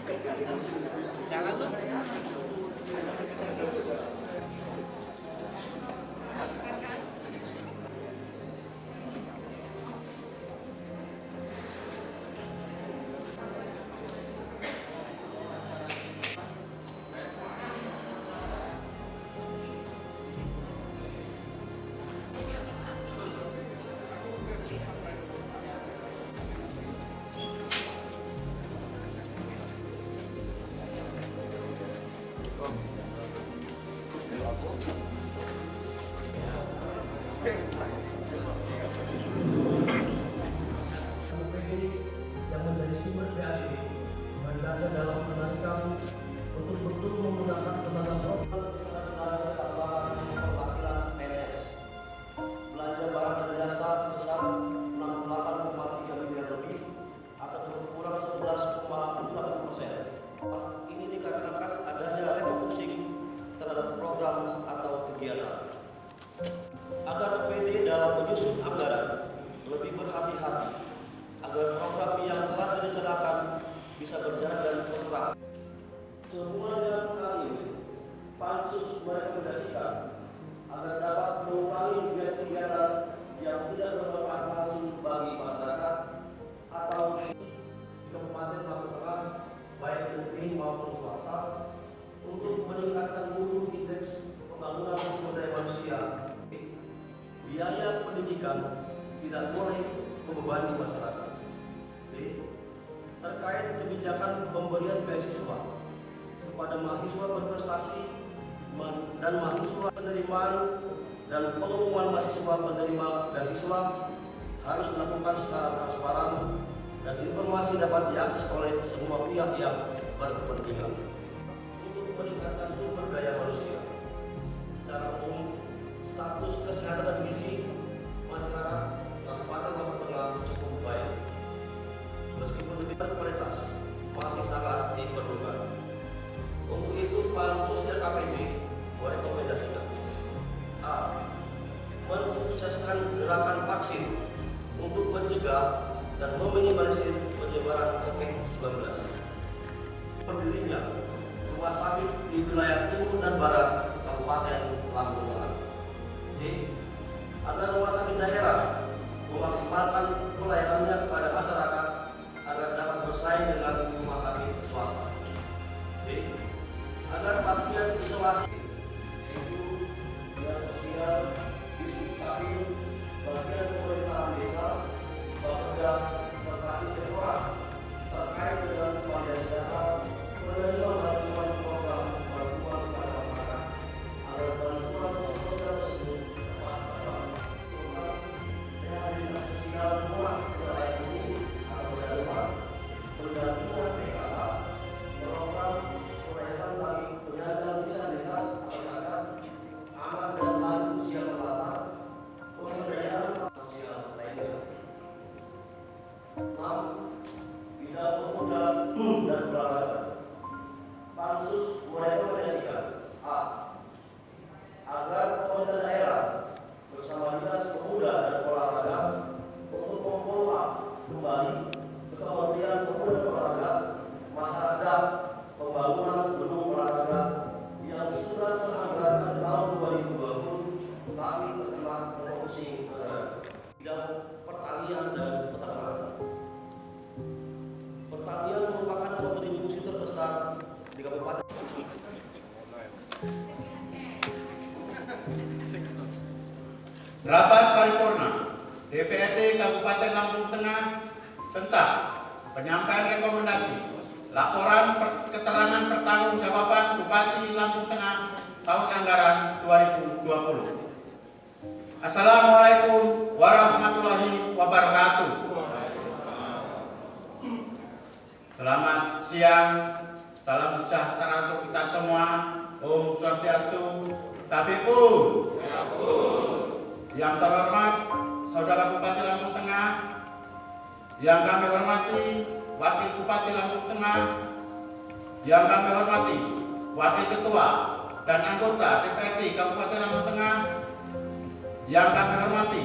Jalan lu. Yang menjadi sumber PAD hendaknya dalam menantikan untuk betul menggunakan tenaga program kesehatan tambahan penghasilan PNS. Belanja barang dan jasa sebesar 68,3 miliar lebih atau berkurang 11,8%. Ini dikarenakan adanya refocusing terhadap program atau kegiatan. Agar PD dalam menyusun anggaran lebih berhati-hati agar program yang telah direncanakan bisa berjalan dan terserah. Semua dalam hal ini, Pansus merekomendasikan agar dapat mengurangi kegiatan yang tidak bermanfaat langsung bagi masyarakat atau di Kabupaten Lampung Tengah, baik negeri maupun swasta, untuk meningkatkan mutu indeks pembangunan sumber daya manusia. Biaya pendidikan tidak boleh membebani masyarakat. Terkait kebijakan pemberian beasiswa kepada mahasiswa berprestasi dan mahasiswa penerimaan dan pengumuman mahasiswa penerima beasiswa harus dilakukan secara transparan dan informasi dapat diakses oleh semua pihak yang berkepentingan. Untuk meningkatkan sumber daya manusia secara umum, status kesehatan dan gizi masyarakat Kabupaten Lampung Tengah cukup baik. Meskipun lebih berkualitas, masih sangat diperlukan. Untuk itu, Pansus RKPJ merekomendasikan A. Mensukseskan gerakan vaksin untuk mencegah dan meminimalisir penyebaran COVID-19. Berdirinya rumah sakit di wilayah timur dan barat Kabupaten Lampung Tengah. C. Agar rumah sakit daerah memaksimalkan pelayanannya kepada masyarakat agar dapat bersaing dengan rumah sakit swasta. D. Agar pasien isolasi yaitu dinas sosial, distrik kapil, bagian pemerintahan desa, bapeda, serta inspektorat terkait dengan variasi data menerima bantuan program bantuan kepada masyarakat agar bantuan sosial tersebut tepat sasaran. Program rehabilitasi sosial murah layak huni atau darurat, pendampingan PKK, program pelayanan bagi penyandang disabilitas atau cacat, anak dan lanjut usia merata, pemberdayaan sosial lainnya. 6. Bidang pemuda dan olahraga. Pansus merekomendasikan A. Agar pemerintah daerah bersama Dinas Pemuda dan Olahraga untuk memfollow up kembali ke Kementerian Pemuda dan Olahraga masalah pembangunan gedung olahraga yang sudah teranggarkan tahun 2020 tapi terkena refocusing anggaran. Bidang pertanian dan peternakan. Pertanian merupakan kontribusi terbesar di Kabupaten. Rapat paripurna DPRD Kabupaten Lampung Tengah tentang penyampaian rekomendasi laporan keterangan pertanggungjawaban Bupati Lampung Tengah tahun anggaran 2020. Assalamualaikum warahmatullahi wabarakatuh. Selamat siang, salam sejahtera untuk kita semua. Om Swastiastu, Tabipun. Yang terhormat Saudara Bupati Lampung Tengah, yang kami hormati Wakil Bupati Lampung Tengah, yang kami hormati Wakil Ketua dan anggota DPRD Kabupaten Lampung Tengah, yang kami hormati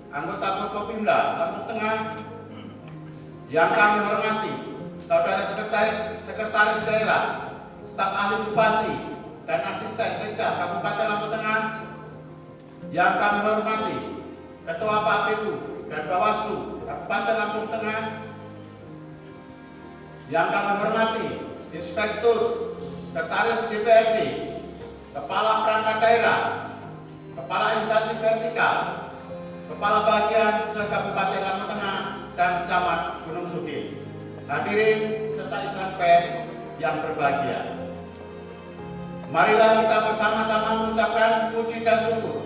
anggota Forkopimda Lampung Tengah, yang kami hormati saudara sekretaris daerah, staf ahli bupati, dan asisten sekda Kabupaten Lampung Tengah yang kami hormati, Ketua KPU dan Bawaslu Kabupaten Lampung Tengah yang kami hormati, Inspektur, Sekretaris DPRD, Kepala Perangkat Daerah, Kepala Instansi Vertikal, Kepala Bagian se-Kabupaten Lampung Tengah, dan Camat Gunung Sugih. Hadirin serta insan pers yang berbahagia. Marilah kita bersama-sama mengucapkan puji dan syukur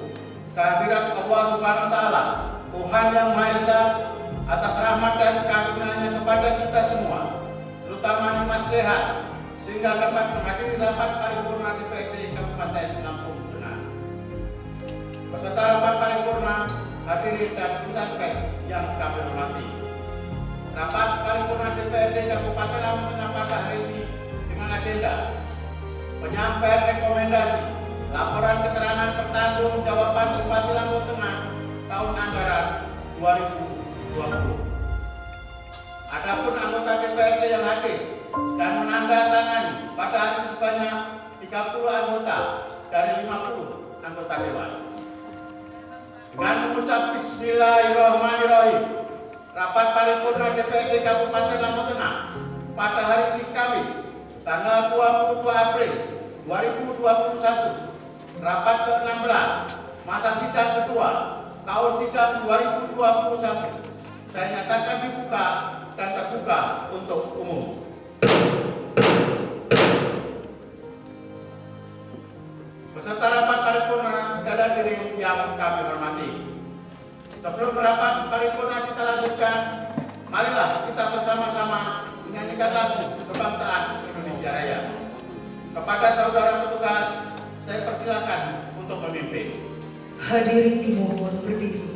kehadirat Allah Subhanahu wa Ta'ala, Tuhan yang Maha Esa, atas rahmat dan karunia-Nya kepada kita semua, terutama nikmat sehat, sehingga dapat menghadiri rapat paripurna DPRD Kabupaten Lampung Tengah. Peserta rapat paripurna, hadirin dan insan pers yang kami hormati. Rapat paripurna DPRD Kabupaten Lampung Tengah pada hari ini dengan agenda penyampaian rekomendasi laporan keterangan pertanggungjawaban Bupati Lampung Tengah tahun anggaran 2020. Adapun anggota DPRD yang hadir dan menandatangani pada hari ini sebanyak 30 anggota dari 50 anggota dewan. Dengan mengucap Bismillahirrahmanirrahim, rapat paripurna DPRD Kabupaten Lampung Tengah pada hari ini Kamis tanggal 22 April 2021, rapat ke-16 masa sidang kedua tahun sidang 2021 saya nyatakan dibuka dan terbuka untuk umum. Peserta rapat paripurna dan hadirin yang kami hormati. Sebelum rapat paripurna kita lanjutkan, marilah kita bersama-sama menyanyikan lagu kebangsaan Indonesia Raya. Kepada saudara petugas, saya persilakan untuk memimpin. Hadirin dimohon berdiri.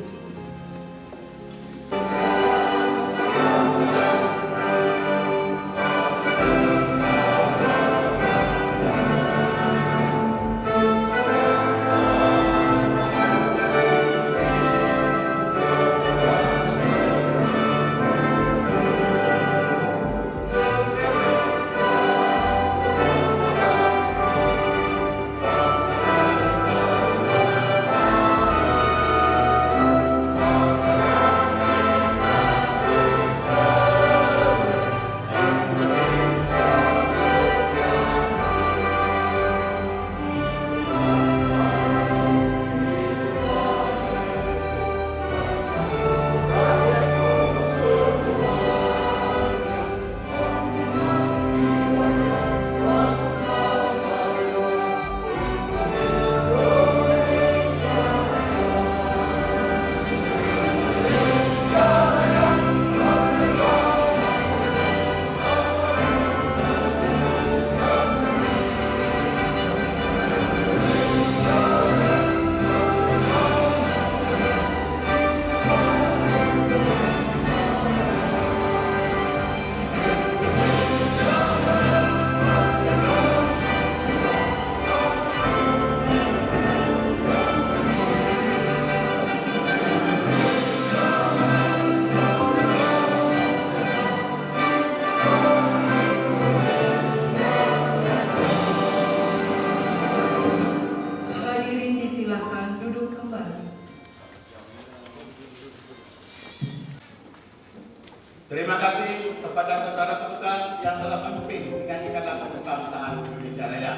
Terima kasih kepada saudara petugas yang telah memimpin menyanyikan lagu kebangsaan Indonesia Raya.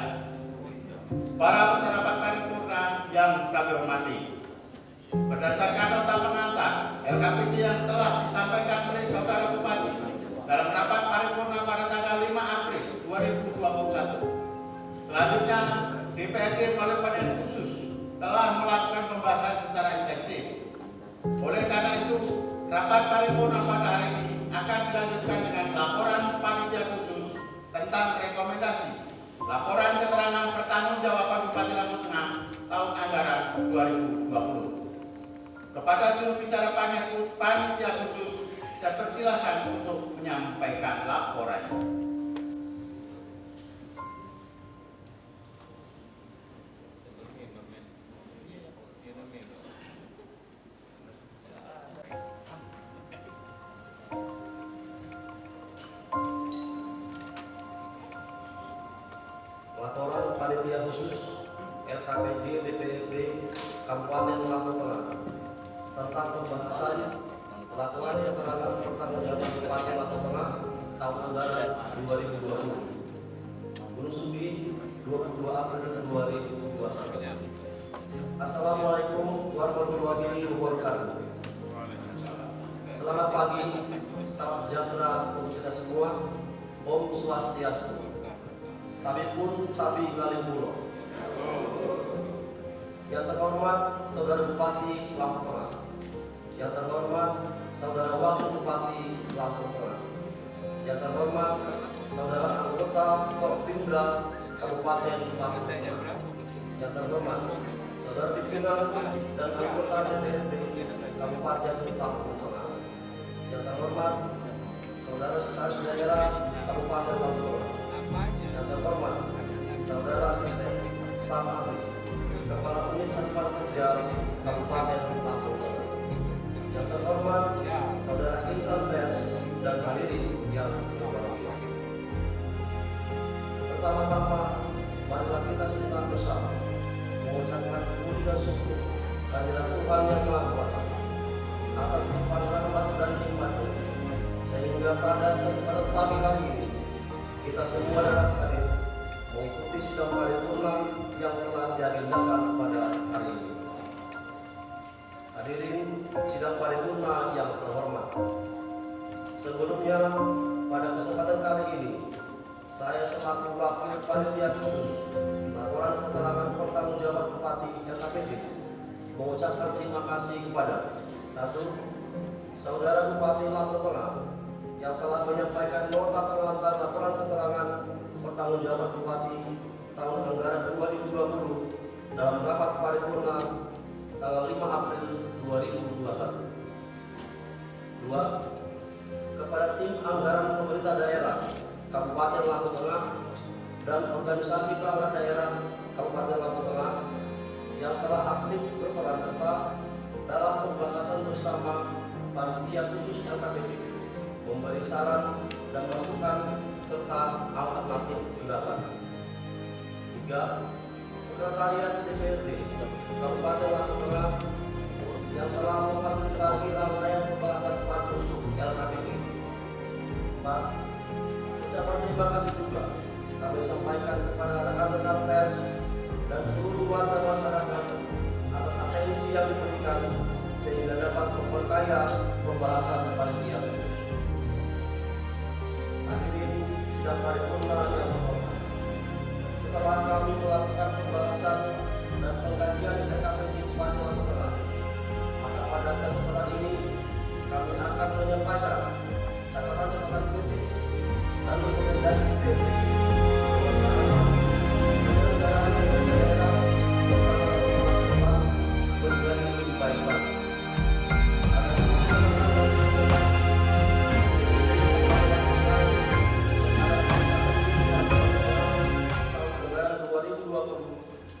Para peserta rapat paripurna yang kami hormati, berdasarkan nota pengantar LKPD yang telah disampaikan oleh saudara Bupati dalam rapat paripurna pada tanggal 5 April 2021, selanjutnya DPRD melalui panitia khusus telah melakukan pembahasan secara intensif. Oleh karena itu, rapat paripurna pada hari ini akan dilanjutkan dengan laporan panitia khusus tentang rekomendasi laporan keterangan pertanggungjawaban Bupati Lampung Tengah tahun anggaran 2020. Kepada juru bicara panitia khusus, saya persilahkan untuk menyampaikan laporan. selesai pelaporan keterangan pertanggungjawaban Bupati Lampung Tengah tahun anggaran 2020. Gunung Subi, 22 April 2021. Assalamualaikum warahmatullahi wabarakatuh. Selamat pagi, salam sejahtera untuk kita semua. Om Swastiastu. Tabi pun tabi ngalimbulo. Yang terhormat Saudara Bupati Lampung Tengah. Yang terhormat Saudara Wakil Bupati Lampung Tengah. Yang terhormat Saudara anggota Korpimda Kabupaten Lampung Tengah. Yang terhormat Saudara pimpinan dan anggota DPRD Kabupaten Lampung Tengah. Yang terhormat Saudara Sekretaris Daerah Kabupaten Lampung Tengah. Yang terhormat Saudara Asisten Staf Ahli Kepala Unit Satuan Kerja Kabupaten Lampung Tengah. Yang terhormat Saudara insan pers dan hadirin yang berbahagia. Pertama-tama, marilah kita sejenak bersama mengucapkan puji dan syukur kehadirat Tuhan yang Maha Kuasa atas limpahan rahmat dan nikmat-Nya, sehingga pada kesempatan pagi hari ini kita semua dapat hadir mengikuti sidang paripurna yang telah diagendakan pada hari ini. Hadirin sidang paripurna yang terhormat. Sebelumnya, pada kesempatan kali ini, saya selaku wakil panitia khusus laporan keterangan pertanggungjawaban Bupati LKPJ mengucapkan terima kasih kepada 1. Saudara Bupati Lampung Tengah yang telah menyampaikan nota pengantar laporan keterangan pertanggungjawaban Bupati tahun anggaran 2020 dalam rapat paripurna tanggal 5 April 2021. 2. Kepada tim anggaran pemerintah daerah Kabupaten Lampung Tengah dan organisasi perangkat daerah Kabupaten Lampung Tengah yang telah aktif berperan serta dalam pembahasan bersama panitia khusus LKPJ, memberi saran dan masukan serta alternatif tindakan. 3. Sekretariat DPRD Kabupaten Lampung Tengah yang telah memfasilitasi rangkaian pembahasan pansus LKPJ. 4. Ucapan terima kasih juga kami sampaikan kepada rekan-rekan pers dan seluruh warga masyarakat atas atensi yang diberikan sehingga dapat memperkaya pembahasan panitia khusus. Hadirin sidang paripurna yang terhormat. Setelah kami melakukan pembahasan dan pengkajian LKPJ Bupati Lampung Tengah, maka pada kesempatan ini kami akan menyampaikan catatan-catatan kritis dan rekomendasi DPRD penyelenggaraan daerah menjadi lebih baik lagi.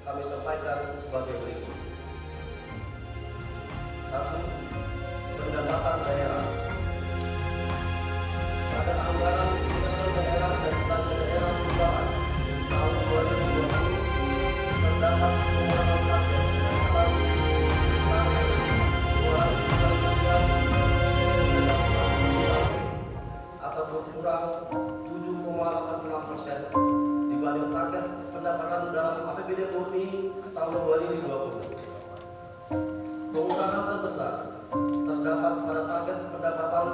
Kami sampaikan sebagai berikut. 1. Pendapatan daerah. Pada anggaran pendapatan daerah dan belanja daerah perubahan tahun 2020 terdapat pengurangan target pendapatan sebesar 211 miliar atau berkurang 7,46% dibanding target pendapatan dalam APBD murni tahun 2020. Pengurangan terbesar terdapat pada target pendapatan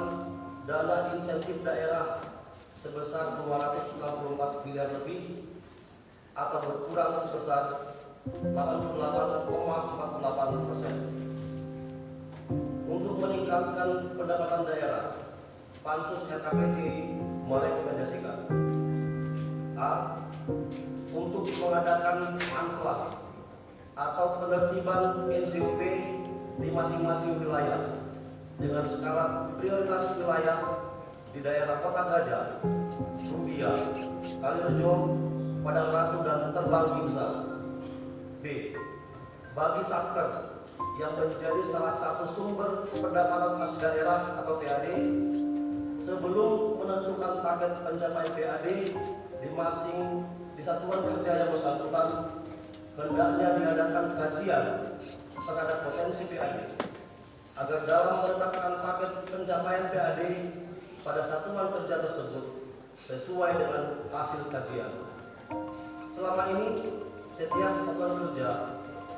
dana insentif daerah sebesar 264 miliar lebih atau berkurang sebesar 88,48%. Untuk meningkatkan pendapatan daerah, Pansus LKPJ merekomendasikan: A. Untuk mengadakan anslah atau penertiban NJP di masing-masing wilayah dengan skala prioritas wilayah di daerah Kota Gajah, Rubia, Kalirejo, Padang Ratu dan Terbanggi Besar. B. Bagi satker yang menjadi salah satu sumber pendapatan kas daerah atau PAD, sebelum menentukan target pencapaian PAD di satuan kerja yang bersangkutan, hendaknya diadakan kajian terhadap potensi PAD agar dalam menetapkan target pencapaian PAD pada satuan kerja tersebut sesuai dengan hasil kajian. Selama ini, setiap satuan kerja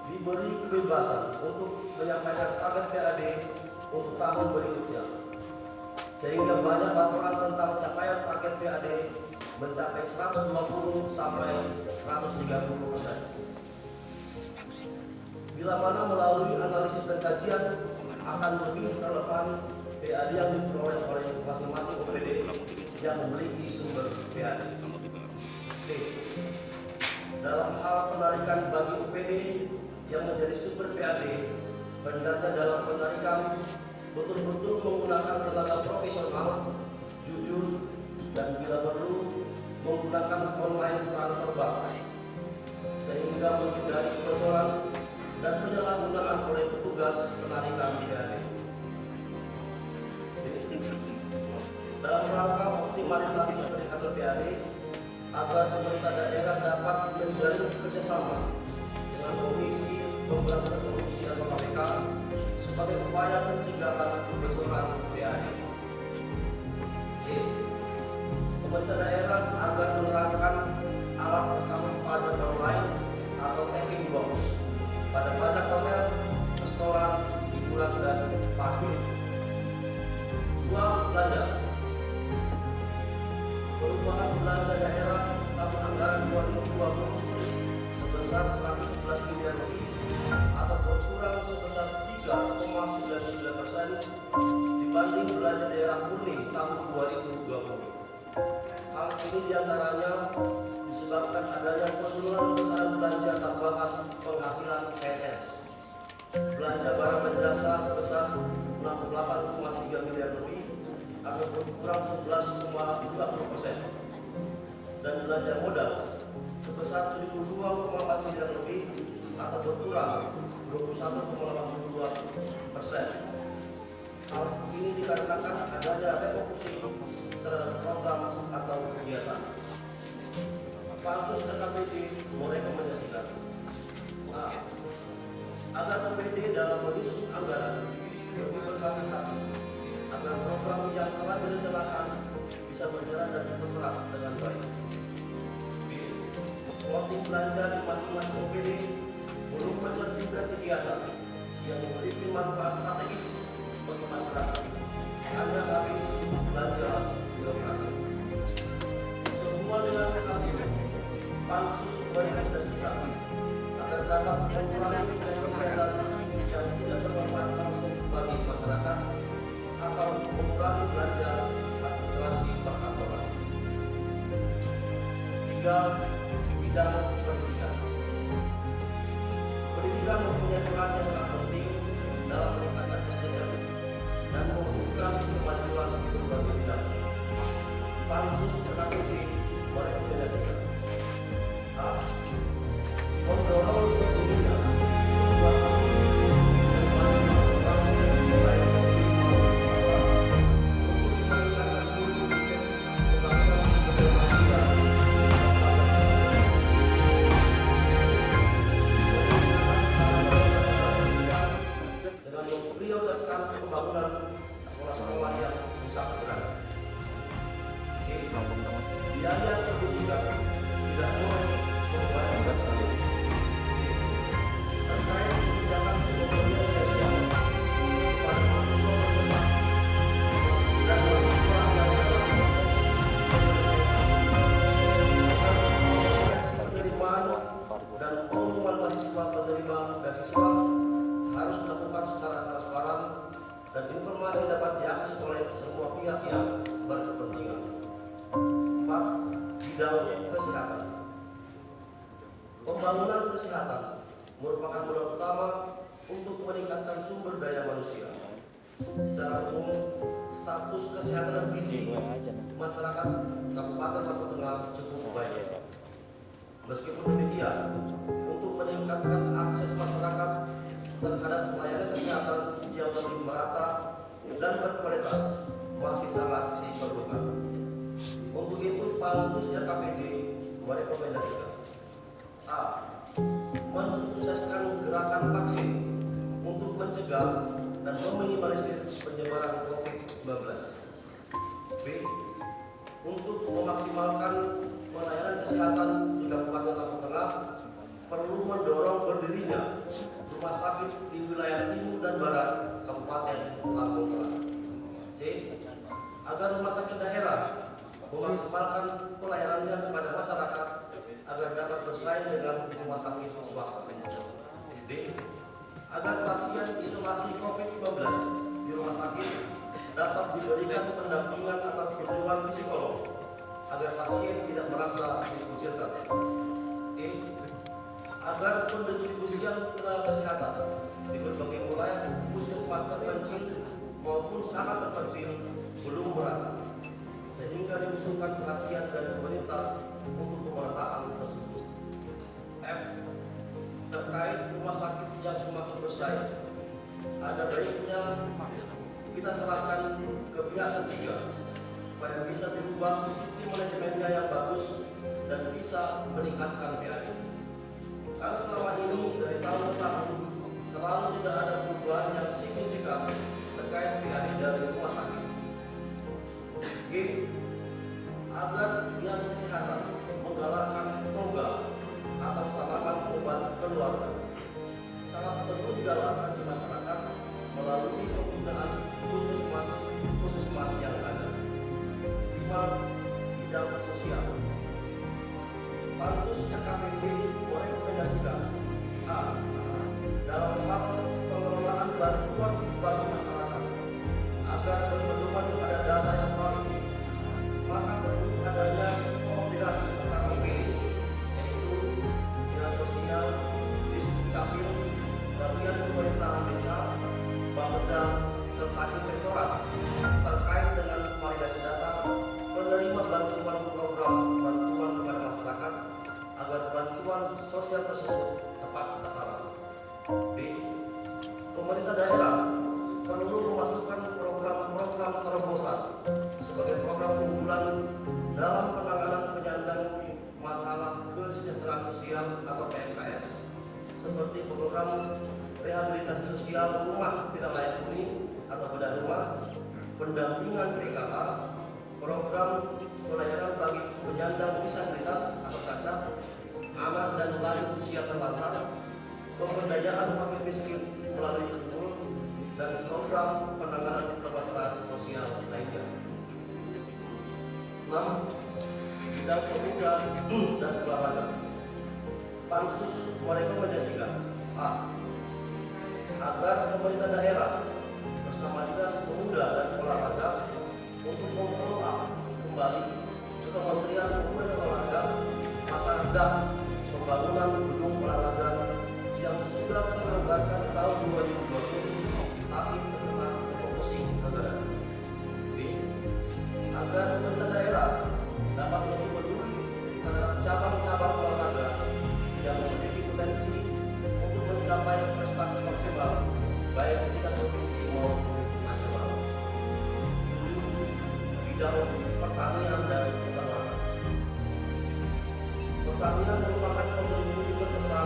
diberi kebebasan untuk menyampaikan target PAD untuk tahun berikutnya, sehingga banyak laporan tentang capaian target PAD mencapai 120 sampai 130%. Bila mana melalui analisis dan kajian akan lebih relevan PAD yang diperoleh oleh masing-masing OPD yang memiliki sumber PAD. D. Dalam hal penarikan bagi OPD yang menjadi sumber PAD, hendaknya dalam penarikan betul-betul menggunakan tenaga profesional, jujur, dan bila perlu menggunakan online transfer bank, sehingga menghindari kebocoran dan penyalahgunaan oleh petugas penarikan PAD. Dalam rangka optimalisasi peningkatan PAD, agar pemerintah daerah dapat menjalin kerjasama dengan Komisi Pemberantasan Korupsi atau KPK sebagai upaya pencegahan kebocoran PAD. D. Pemerintah daerah agar menerapkan alat rekaman pajak online atau tapping box pada pajak hotel, restoran, hiburan, dan parkir. 2. Belanja. Perubahan belanja daerah tahun anggaran 2020 sebesar 111 miliar lebih atau berkurang sebesar 3,99% dibanding belanja daerah murni tahun 2020. Hal ini diantaranya disebabkan adanya penurunan besaran belanja tambahan penghasilan PNS, belanja barang dan jasa sebesar 68,3 miliar lebih atau berkurang 11,20%, dan belanja modal sebesar 72,4 miliar lebih atau berkurang 21,82%. Hal ini dikarenakan adanya refocusing terhadap program atau kegiatan. Pansus KPD merekomendasikan agar KPD dalam menyusun anggaran lebih berhati-hati agar program yang telah direncanakan bisa berjalan dan terserap dengan baik. B. Plotting belanja di masing-masing OPD belum menertibkan kegiatan yang memiliki manfaat strategis bagi masyarakat. Anda habis belanja birokrasi. Semua dengan negatif, pansus merekomendasikan agar dapat mengurangi kegiatan yang tidak bermanfaat langsung bagi masyarakat atau mengurangi belanja administrasi perkantoran. 3. Bidang pendidikan. Pendidikan mempunyai peran yang sangat penting dalam meningkatkan SDM dan mewujudkan kemajuan di berbagai bidang. Pansus KPD merekomendasikan A. Mendorong terjadinya perbuatan biaya pendidikan tidak boleh membebani masyarakat. Terkait kebijakan pemberian beasiswa kepada mahasiswa berprestasi dan mahasiswa yang dalam proses penerimaan dan pengumuman mahasiswa penerima beasiswa harus dilakukan secara transparan dan informasi dapat diakses oleh semua pihak yang berkepentingan. 4. Bidang kesehatan. Pembangunan kesehatan merupakan modal utama untuk meningkatkan sumber daya manusia. Secara umum, status kesehatan gizi masyarakat Kabupaten Lampung Tengah cukup baik. Meskipun demikian, untuk meningkatkan akses masyarakat terhadap pelayanan kesehatan yang lebih merata dan berkualitas masih sangat diperlukan. Untuk itu, Pansus KPD merekomendasikan A. Mensukseskan gerakan vaksin untuk mencegah dan meminimalisir penyebaran COVID-19. B. Untuk memaksimalkan pelayanan kesehatan di Kabupaten Lampung Tengah, perlu mendorong berdirinya rumah sakit di wilayah timur dan barat Kabupaten Lampung Tengah. C. Agar rumah sakit daerah memaksimalkan pelayanannya kepada masyarakat agar dapat bersaing dengan rumah sakit swasta. D. Agar pasien isolasi COVID-19 di rumah sakit dapat diberikan pendampingan atau bantuan psikolog agar pasien tidak merasa dikucilkan. E. Agar pendistribusian tenaga kesehatan di berbagai wilayah puskesmas terpencil maupun sangat terpencil belum merata, sehingga dibutuhkan perhatian dari pemerintah untuk pemerataan tersebut. F. Terkait rumah sakit yang semakin bersaing, ada baiknya kita serahkan ke pihak ketiga supaya bisa dirubah sistem manajemennya yang bagus dan bisa meningkatkan PAD. Karena selama ini dari tahun ke tahun selalu tidak ada perubahan yang signifikan terkait PAD dari rumah sakit. G. Agar dinas kesehatan menggalakkan program atau tanaman obat keluarga sangat perlu digalakkan di masyarakat melalui pembinaan puskesmas yang ada. 5. Bidang sosial. Pansus KKPJ merekomendasikan A. Dalam hal pengelolaan bantuan bagi masyarakat agar berpedoman pada data yang valid, maka perlu adanya koordinasi antara BPD, yaitu Dinas Sosial, Distrik-Capil, Bagian Pemerintahan Desa, Bapeda, serta Inspektorat terkait dengan validasi data penerima bantuan program bantuan kepada masyarakat agar bantuan sosial tersebut tepat sasaran. B. Pemerintah daerah perlu memasukkan program-program terobosan sebagai program unggulan dalam penanganan penyandang masalah kesejahteraan sosial atau PMKS, seperti program rehabilitasi sosial rumah tidak layak huni atau bedah rumah, pendampingan PKK, program pelayanan bagi penyandang disabilitas atau cacat, anak dan lanjut usia terlantar, pemberdayaan fakir miskin melalui Ketul, dan program penanganan permasalahan sosial lainnya. 6. Bidang pemuda dan olahraga. Pansus merekomendasikan A. Agar pemerintah daerah bersama Dinas Pemuda dan Olahraga untuk memfollow up kembali ke Kementerian Pemuda dan Olahraga masalah pembangunan gedung olahraga yang sudah teranggarkan tahun 2020 tapi terkena refocusing anggaran. B. Agar pemerintah daerah dapat lebih peduli terhadap cabang-cabang olahraga yang memiliki potensi untuk mencapai prestasi maksimal baik di tingkat provinsi maupun nasional. 7. Bidang pertanian dan peternakan. Pertanian merupakan kontribusi terbesar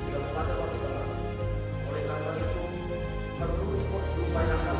di Kabupaten Lampung Tengah. Oleh karena itu, perlu diupayakan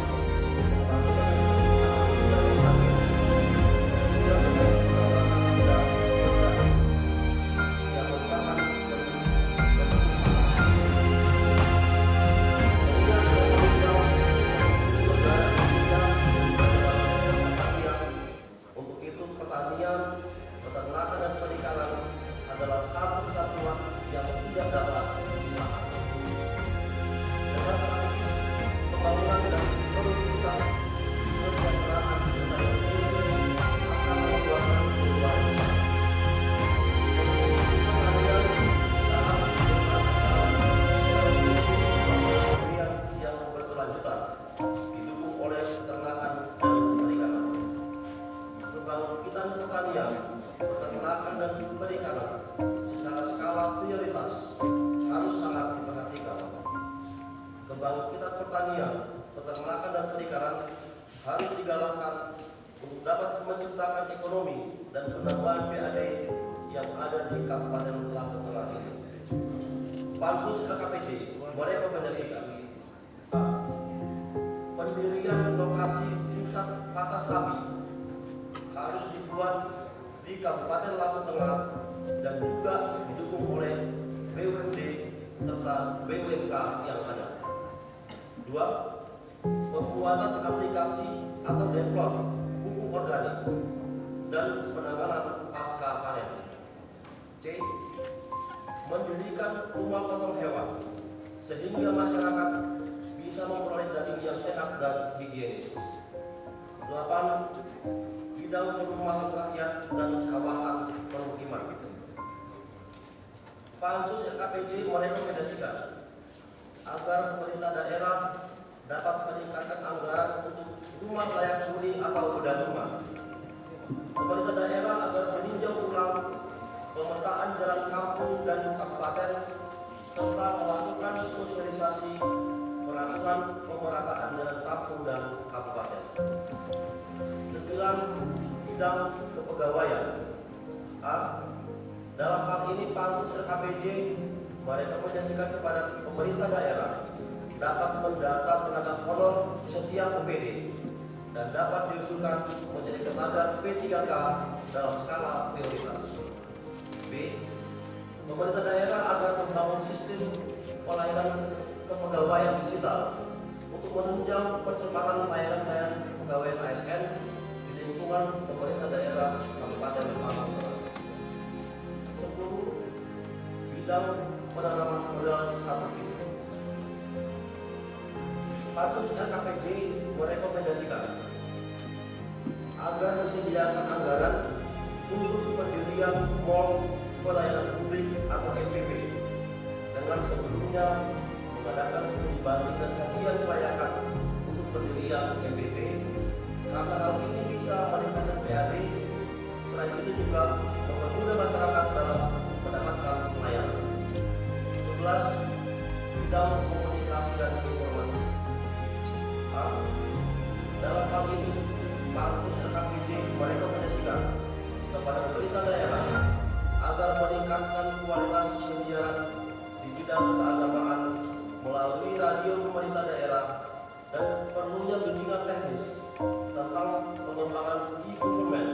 Kebangkitan pertanian, peternakan dan perikanan harus digalakkan untuk dapat menciptakan ekonomi dan penambahan PAD yang ada di Kabupaten Lampung Tengah ini. Pansus KKPJ merekomendasikan A. pendirian lokasi pusat pasar sapi harus dibuat di Kabupaten Lampung Tengah dan juga didukung oleh BUMD serta BUMK yang ada. 2. Pembuatan aplikasi atau download pupuk organik dan penanganan pasca panen. C. Mendirikan rumah potong hewan sehingga masyarakat bisa memperoleh daging yang sehat dan higienis. 8. Bidang perumahan rakyat dan kawasan permukiman. Pansus RKPJ merekomendasikan agar pemerintah daerah dapat meningkatkan anggaran untuk rumah layak huni atau bedah rumah. Pemerintah daerah agar meninjau ulang pemetaan jalan kampung dan kabupaten serta melakukan sosialisasi peraturan pemerataan jalan kampung dan kabupaten. 9. Bidang kepegawaian. A. Dalam hal ini Pansus RKPJ merekomendasikan kepada pemerintah daerah dapat mendata tenaga honor setiap OPD dan dapat diusulkan menjadi tenaga P3K dalam skala prioritas. B. Pemerintah daerah agar membangun sistem pelayanan kepegawaian digital untuk menunjang percepatan layanan pegawai ASN di lingkungan pemerintah daerah Kabupaten Lampung Tengah. 10. Bidang penanaman modal satu pintu. Pansus RKPJ merekomendasikan agar disediakan anggaran untuk pendirian mall pelayanan publik atau MPP dengan sebelumnya mengadakan studi banding dan kajian kelayakan untuk pendirian MPP karena hal ini bisa meningkatkan PAD. Selain itu juga mempermudah masyarakat dalam mendapatkan pelayanan. 11. Bidang komunikasi dan informasi. A. Dalam hal ini Pansus RKPJ merekomendasikan kepada pemerintah daerah agar meningkatkan kualitas penyiaran di bidang keagamaan melalui radio pemerintah daerah dan perlunya bimbingan teknis tentang pengembangan e-government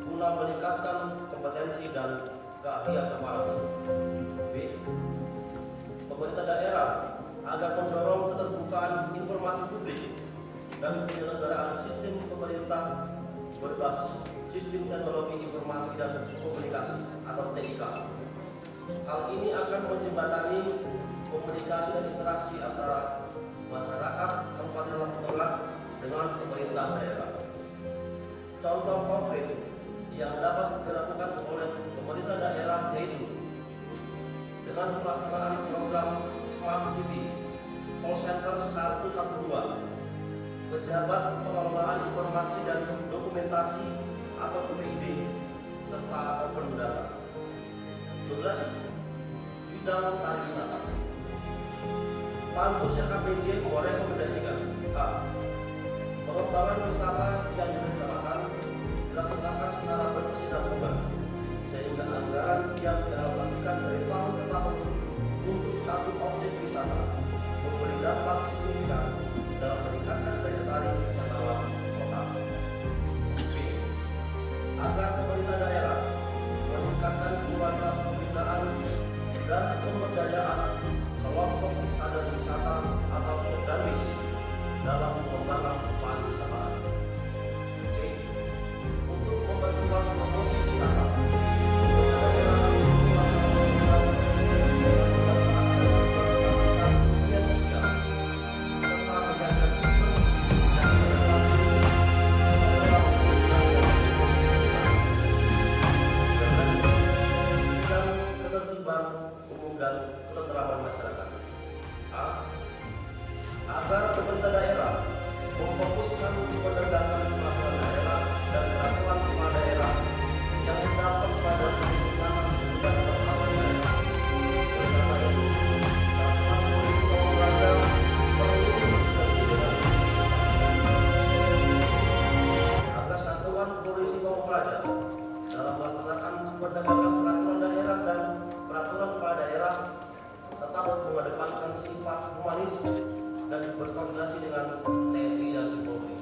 guna meningkatkan kompetensi dan keahlian aparat. B. Pemerintah daerah agar mendorong keterbukaan informasi publik dan penyelenggaraan sistem pemerintah berbasis sistem teknologi informasi dan komunikasi atau TIK. Hal ini akan menjembatani komunikasi dan interaksi antara masyarakat Kabupaten Lampung Tengah dengan pemerintah daerah. Contoh konkret yang dapat dilakukan oleh pemerintah daerah yaitu dengan pelaksanaan program Smart City, Call Center 112, pejabat pengelolaan informasi dan dokumentasi atau PID, serta open data. 12. Bidang pariwisata. Pansus RKPJ merekomendasikan A. Pengembangan wisata yang direncanakan dilaksanakan secara berkesinambungan sehingga anggaran yang dialokasikan dari tahun ke tahun untuk satu objek wisata memberi dampak signifikan dalam meningkatkan daya tarik wisatawan kota. B. Agar pemerintah daerah meningkatkan kualitas pembinaan dan pemberdayaan kelompok sadar wisata atau organis dalam pengembangan pariwisata. C. Untuk memperkuat promosi wisata, pemerintah daerah melakukan media sosial serta menjaga sistem dan ketertiban umum dan ketentraman masyarakat. A. Agar pemerintah daerah memfokuskan penegakan peraturan daerah dan peraturan kepala daerah yang berdampak pada peningkatan dan perasaan daerah. Oleh karena itu, Satuan Polisi Pamung Praja perlu bersinergi agar Satuan Polisi Pamung Praja dalam melaksanakan penegakan peraturan daerah dan peraturan kepala daerah tetap mengedepankan sifat humanis, dan berkoordinasi dengan TNI dan Polri.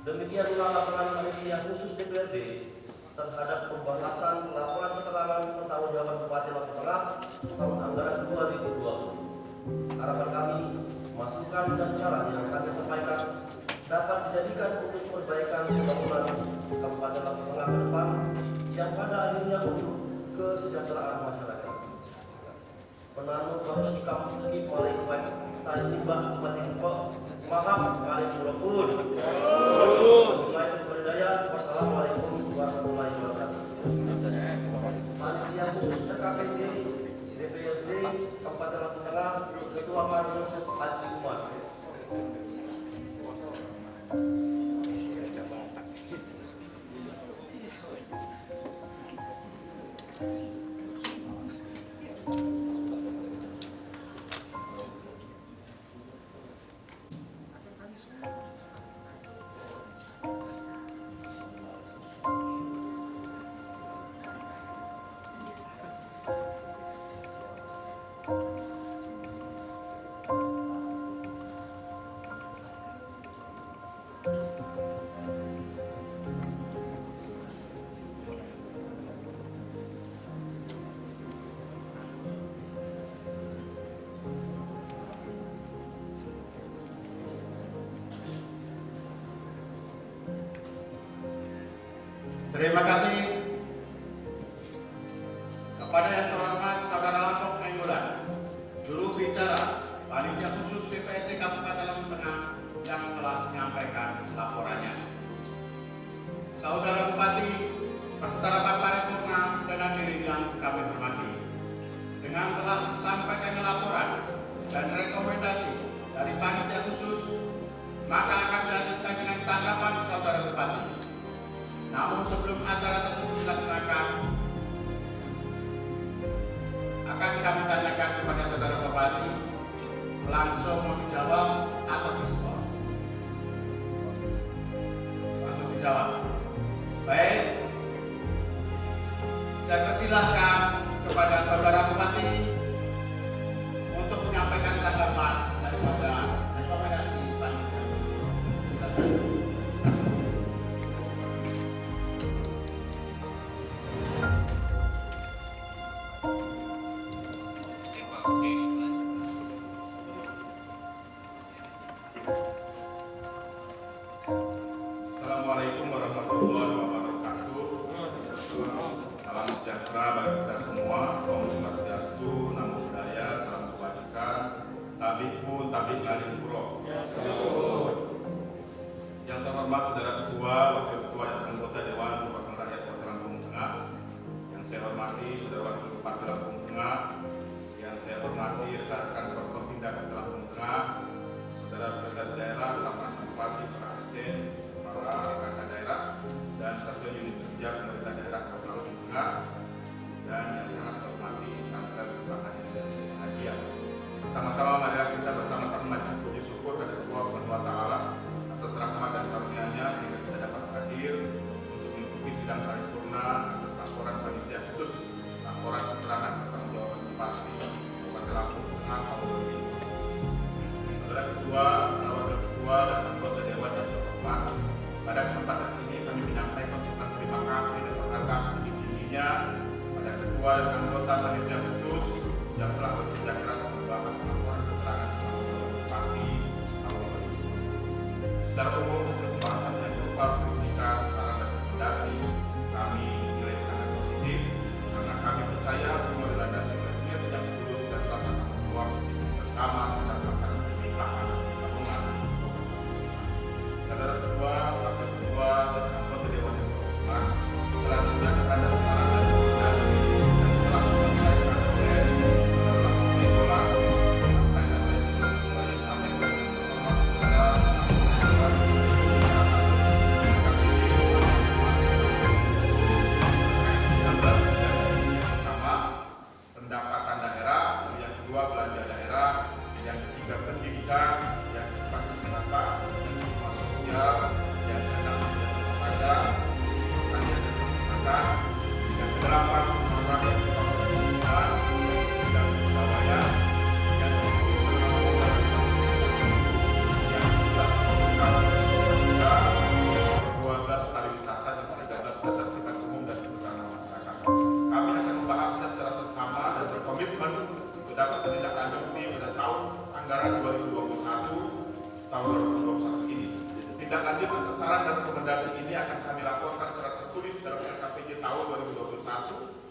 Demikian pula laporan panitia khusus DPRD terhadap pembahasan laporan keterangan pertanggungjawaban Bupati Lampung Tengah tahun anggaran 2020. Harapan kami, masukan dan saran yang kami sampaikan dapat dijadikan untuk perbaikan pembangunan Kabupaten Lampung Tengah ke depan yang pada akhirnya untuk kesejahteraan masyarakat. Penanut harus dikampung malai kebaik saya tiba mati lupa maham kali pun. Wassalamualaikum warahmatullahi wabarakatuh. Panitia khusus TKPJ DPRD Kabupaten Lampung Tengah, Ketua Pansus Haji Umar. Terima kasih kepada yang terhormat Saudara Lampung Nainggolan, juru bicara Panitia Khusus DPRD Kabupaten Lampung Tengah yang telah menyampaikan laporannya. Saudara Bupati beserta rapat paripurna dan hadirin yang kami hormati, dengan telah disampaikan laporan dan rekomendasi dari Panitia Khusus, maka akan dilanjutkan dengan tanggapan Saudara Bupati. Namun sebelum acara tersebut dilaksanakan, akan kami tanyakan kepada Saudara Bupati langsung mau dijawab atau respon. Langsung dijawab. Baik, saya persilahkan kepada Saudara Bupati untuk menyampaikan tanggapan daripada rekomendasi panitia. Assalamualaikum warahmatullahi wabarakatuh. Salam sejahtera bagi kita semua. Om Swastiastu, Namo Buddhaya, salam kebajikan. Tabikun, tabik ngalim puro. Yang terhormat Saudara Ketua, Wakil Ketua dan anggota Dewan Perwakilan Rakyat Kota Lampung Tengah. Yang saya hormati Saudara Wakil Bupati Lampung Tengah. Yang saya hormati rekan-rekan Forkopimda Kota Lampung Tengah. Saudara Sekretaris Daerah, Staf Bupati, para asisten, para rekan daerah, dan satu unit kerja pemerintah daerah Kota Lampung Tengah, dan yang sangat saya hormati Santri serta hadirin dan hadiah. Pertama-tama marilah kita bersama-sama mengucapkan puji syukur kepada Allah Subhanahu wa Ta'ala atas rahmat dan karunia-Nya sehingga kita dapat hadir untuk mengikuti sidang paripurna atas laporan panitia khusus laporan keterangan pertanggungjawaban Bupati Kabupaten Lampung Tengah tahun 2020. Saudara Ketua, Wakil Ketua, dan anggota Dewan yang terhormat, pada kesempatan ini kami menyampaikan ucapan terima kasih dan penghargaan setinggi-tingginya pada Ketua dan anggota panitia khusus yang telah bekerja keras membahas laporan keterangan pertanggungjawaban Bupati tahun 2020. Secara umum hasil pembahasan yang berupa kritikan, saran dan rekomendasi kami nilai sangat positif karena kami percaya semua dilandasi oleh niat yang tulus dan rasa tanggung jawab bersama dalam pelaksanaan pemerintahan pembangunan. Saudara Ketua, Wakil Ketua, dan anggota Dewan yang terhormat, selanjutnya terhadap saran dan rekomendasi yang telah disampaikan oleh Saudara Lampung Nainggolan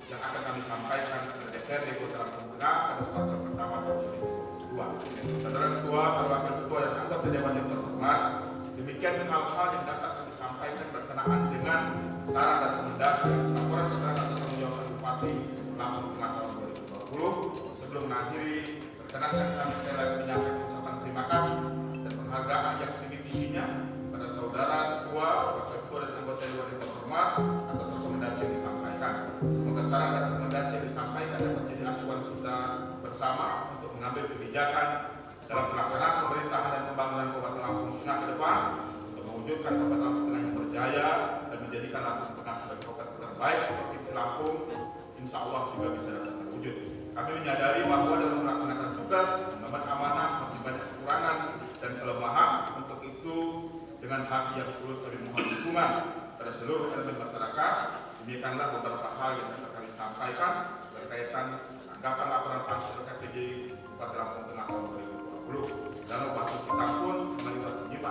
yang akan kami sampaikan ke DPRD Kota Lampung Tengah pada kuartal pertama tahun 2022. Saudara Ketua, para Wakil Ketua dan anggota Dewan yang terhormat, demikian hal-hal yang dapat kami sampaikan berkenaan dengan saran dan rekomendasi laporan keterangan tanggung jawab Bupati Lampung Tengah tahun 2020. Sebelum mengakhiri, perkenankan kami sekali lagi menyampaikan ucapan terima kasih dan penghargaan yang setinggi-tingginya pada saudara Ketua, Wakil Ketua dan anggota Dewan yang terhormat atas rekomendasi yang disampaikan. Semoga saran dan rekomendasi yang disampaikan dapat menjadi acuan kita bersama untuk mengambil kebijakan dalam pelaksanaan pemerintahan dan pembangunan Kabupaten Lampung Tengah ke depan untuk mewujudkan Kabupaten Lampung Tengah yang berjaya dan menjadikan Lampung Tengah sebagai kabupaten terbaik seperti di Lampung, insya Allah juga bisa dapat terwujud. Kami menyadari bahwa dalam melaksanakan tugas mengemban amanah masih banyak kekurangan dan kelemahan. Untuk itu, dengan hati yang tulus kami mohon dukungan pada seluruh elemen masyarakat. Demikianlah beberapa hal yang dapat kami sampaikan berkaitan tanggapan laporan Pansus KPJ Bupati Lampung Tengah tahun 2020. Dan waktu kita pun melalui senjiwa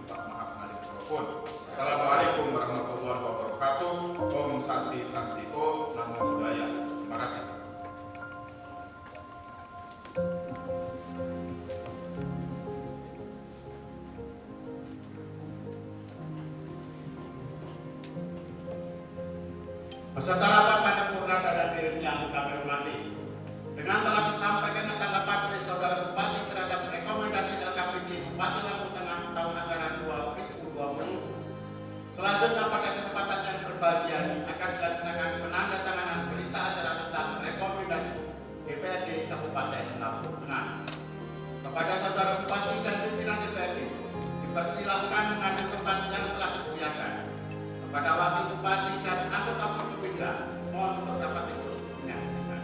Pak Maha Pengalir Telepon. Assalamualaikum warahmatullahi wabarakatuh. Om Santi Santi Om Namo Buddhaya. Terima kasih. Beserta rapat paripurna dan hadirin yang kami hormati, dengan telah disampaikan tanggapan dari Saudara Bupati terhadap rekomendasi LKPJ Bupati Lampung Tengah tahun anggaran 2020, selanjutnya pada kesempatan yang berbahagia akan dilaksanakan penandatanganan berita acara tentang rekomendasi DPRD Kabupaten Lampung Tengah. Kepada Saudara Bupati dan pimpinan DPRD, dipersilahkan mengambil tempat yang telah disediakan. Kepada Wakil Bupati dan anggota Forkopimda, mohon untuk dapat ikut menyaksikan.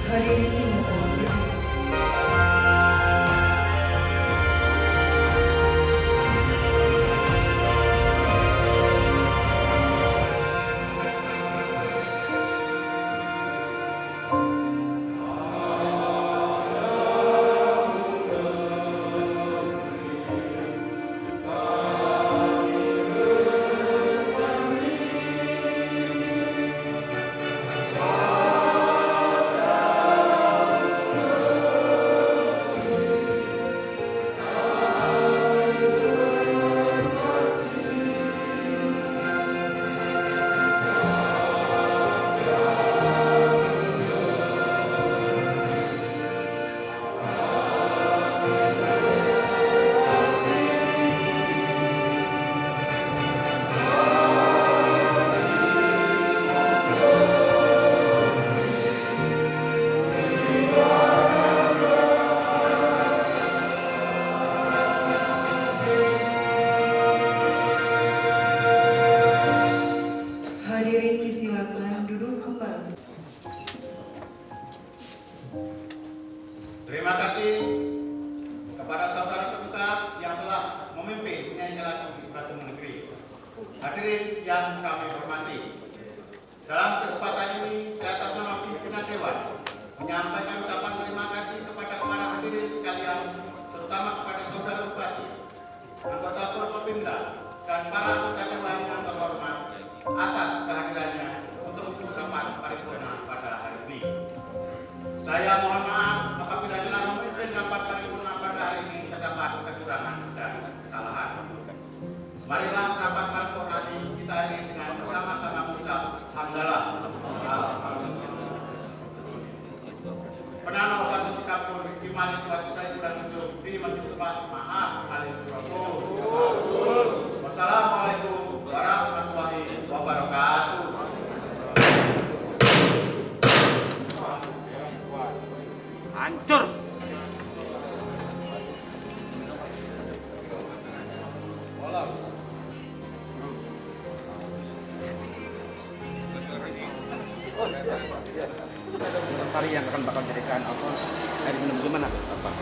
Hadirin dimohon berdiri. sekalian, terutama kepada saudara bupati, anggota Forkopimda, dan para anggota dewan yang terhormat atas kehadirannya untuk rapat paripurna pada hari ini. Saya mohon maaf apabila dalam memimpin rapat paripurna pada hari ini terdapat kekurangan dan kesalahan. Marilah rapat paripurna ini kita akhiri dengan bersama-sama mengucap hamdalah. Penano kasus kapur di malik wajib saya kurang hidup di menjumpa maaf alif Wassalamualaikum warahmatullahi wabarakatuh. Hancur. Sekali yang akan bakal jadikan air minum gimana Pak?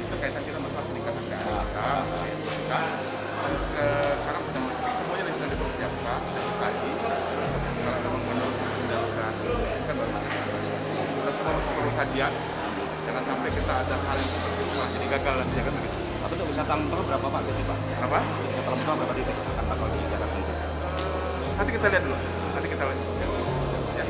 Itu kaitan kita masalah peningkatan keamanan. Sekarang semuanya sudah dipersiapkan lagi. Kalau menurut sudah usaha kan baru kita semua masuk perlu kajian. Jangan sampai kita ada hal yang seperti itu jadi gagal nanti kan begitu. Tapi untuk wisata lempeng berapa Pak jadi Pak? Kenapa? Wisata lempeng berapa titik akan bakal digarapkan? Nanti kita lihat dulu. Nanti kita lihat. Ya.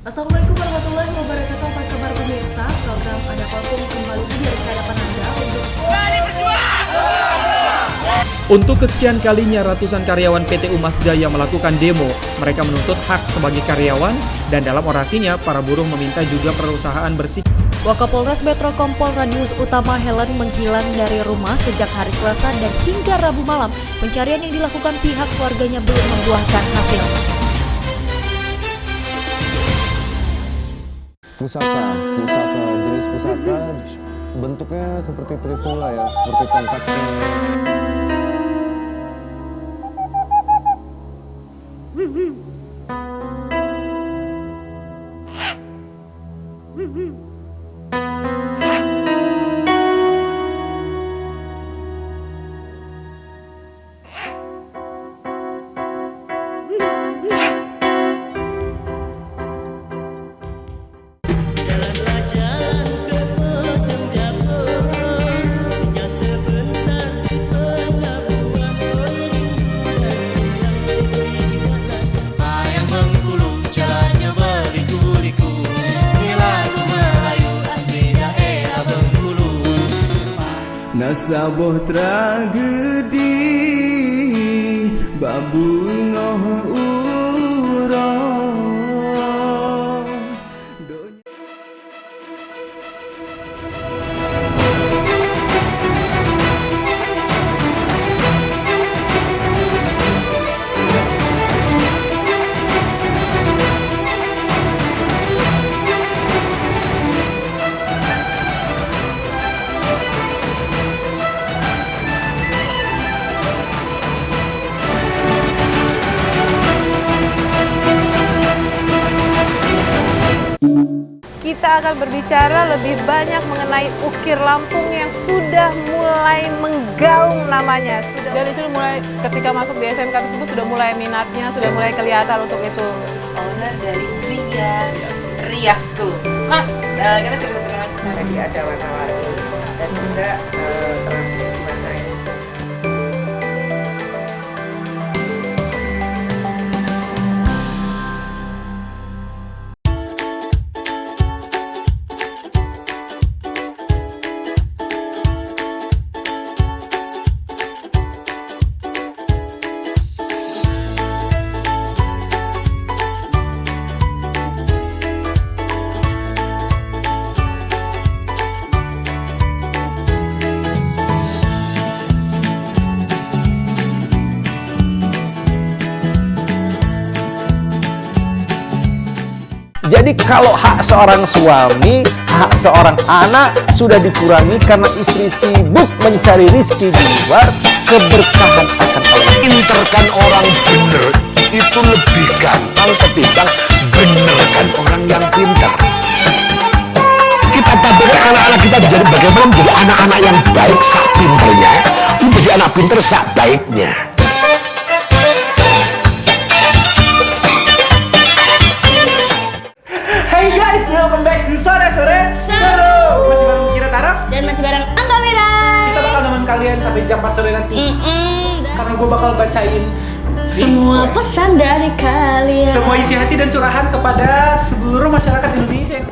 Assalamualaikum warahmatullahi wabarakatuh. Apa kabar pemirsa? Program Ada Kolkum kembali hadir ke hadapan Anda Untuk kesekian kalinya ratusan karyawan PT Umas Jaya melakukan demo. Mereka menuntut hak sebagai karyawan dan dalam orasinya para buruh meminta juga perusahaan bersikap. Wakapolres Metro Kompol Radius Utama Helen menghilang dari rumah sejak hari Selasa dan hingga Rabu malam. Pencarian yang dilakukan pihak keluarganya belum membuahkan hasil. Pusaka jenis pusaka bentuknya seperti trisula ya, seperti tongkatnya. Nasaboh tragedi babungoh urang. Kita akan berbicara lebih banyak mengenai ukir Lampung yang sudah mulai menggaung namanya. Dan itu mulai ketika masuk di SMK tersebut sudah mulai minatnya, sudah mulai kelihatan untuk itu. Owner dari Riasku. Mas, kita cerita-cerita tadi ada warna-warni dan juga bahasa ini. Jadi kalau hak seorang suami, hak seorang anak sudah dikurangi karena istri sibuk mencari rizki di luar, keberkahan akan Allah. Pinterkan orang bener itu lebih gampang ketimbang bener kan orang yang pintar. Kita padukan anak-anak kita jadi bagaimana menjadi anak-anak yang baik sak pinternya, menjadi anak pinter sak baiknya. Hey guys, welcome back to Sore-Sore Seru. Masih bareng Kira Tarok dan masih bareng Angga Merah. Kita bakal nemenin kalian sampai jam 4 sore nanti. Karena gue bakal bacain semua pesan dari kalian, semua isi hati dan curahan kepada seluruh masyarakat Indonesia.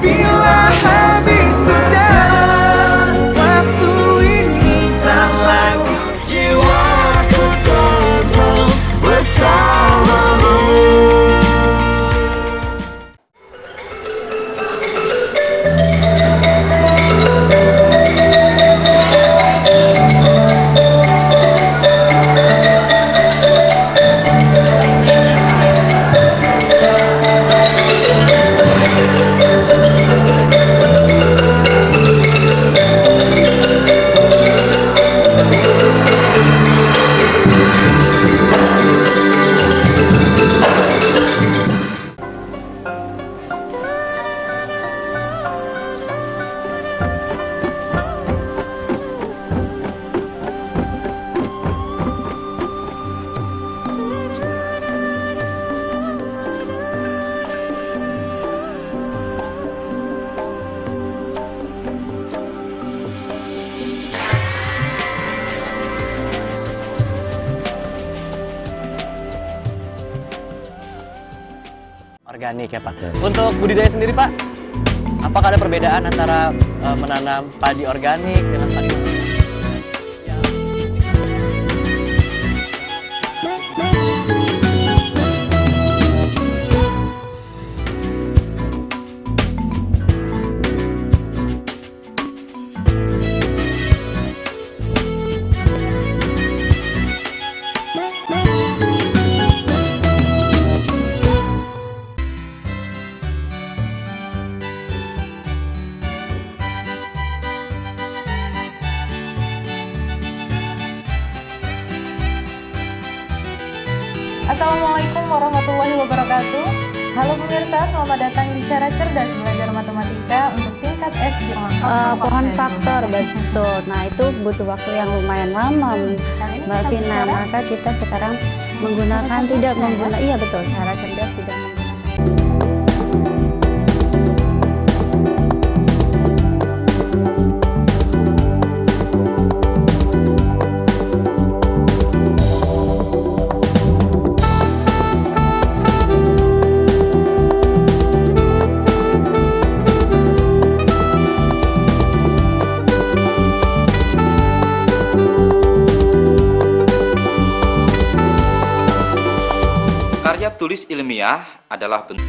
Bila habis hujan, waktu ini saat lagi jiwaku terbang bersamamu. Organik ya Pak. Untuk budidaya sendiri Pak, apakah ada perbedaan antara menanam padi organik dengan padi konvensional? Assalamualaikum warahmatullahi wabarakatuh. Halo pemirsa, selamat datang di Cara Cerdas Belajar Matematika untuk tingkat SD. Pohon faktor, betul. Nah itu butuh waktu yang lumayan lama Mbak Vina. Maka kita sekarang menggunakan tidak menggunakan, iya betul, cara cerdas tidak menggunakan. Karya tulis ilmiah adalah bentuk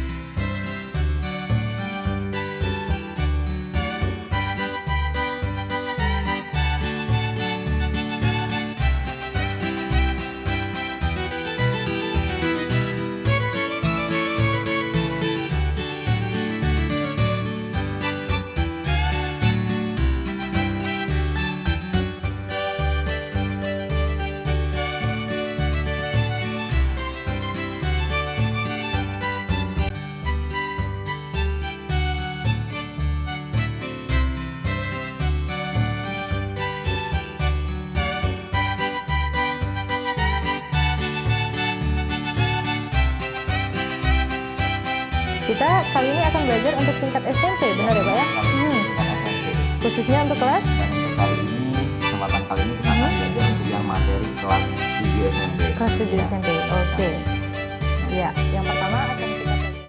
Kita kali ini akan belajar untuk tingkat SMP, benar ya Pak ya? Khususnya untuk kelas? Kali ini, kesempatan kali ini kita akan belajar untuk yang materi kelas 7 SMP. Kelas 7 SMP, oke. Ya, yang pertama akan